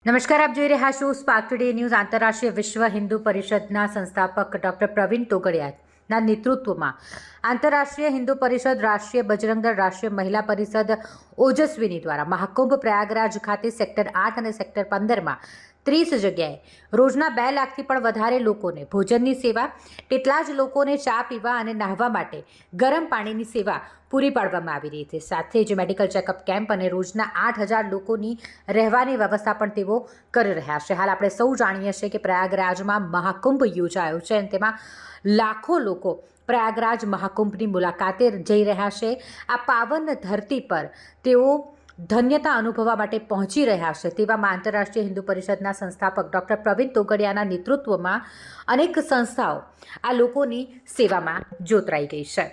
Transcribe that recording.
નમસ્કાર, આપ જોઈ રહ્યા છો સ્પાર્ક ટુડે ન્યૂઝ. આંતરરાષ્ટ્રીય વિશ્વ હિન્દુ પરિષદના સંસ્થાપક ડૉક્ટર પ્રવીણ તોગડિયાના નેતૃત્વમાં આંતરરાષ્ટ્રીય હિન્દુ પરિષદ, રાષ્ટ્રીય બજરંગ દળ, રાષ્ટ્રીય મહિલા પરિષદ ઓજસ્વીની દ્વારા મહાકુંભ પ્રયાગરાજ ખાતે સેક્ટર 8 અને સેક્ટર 15માં 30 જગ્યાએ રોજના 2 લાખથી પણ વધારે લોકોને ભોજનની સેવા, તેટલા જ લોકોને ચા પીવા અને નહાવા માટે ગરમ પાણીની સેવા પૂરી પાડવામાં આવી રહી છે. સાથે જ મેડિકલ ચેકઅપ કેમ્પ અને રોજના 8,000 લોકોની રહેવાની વ્યવસ્થા પણ તેઓ કરી રહ્યા છે. હાલ આપણે સૌ જાણીએ છીએ કે પ્રયાગરાજમાં મહાકુંભ યોજાયો છે અને તેમાં લાખો લોકો પ્રયાગરાજ મહાકુંભની મુલાકાતે જઈ રહ્યા છે. આ પાવન ધરતી પર તેઓ ધન્યતા અનુભવવા માટે પહોંચી રહ્યા છે. તેવામાં આંતરરાષ્ટ્રીય હિન્દુ પરિષદના સંસ્થાપક ડૉક્ટર પ્રવીણ તોગડિયાના નેતૃત્વમાં અનેક સંસ્થાઓ આ લોકોની સેવામાં જોતરાઈ ગઈ છે.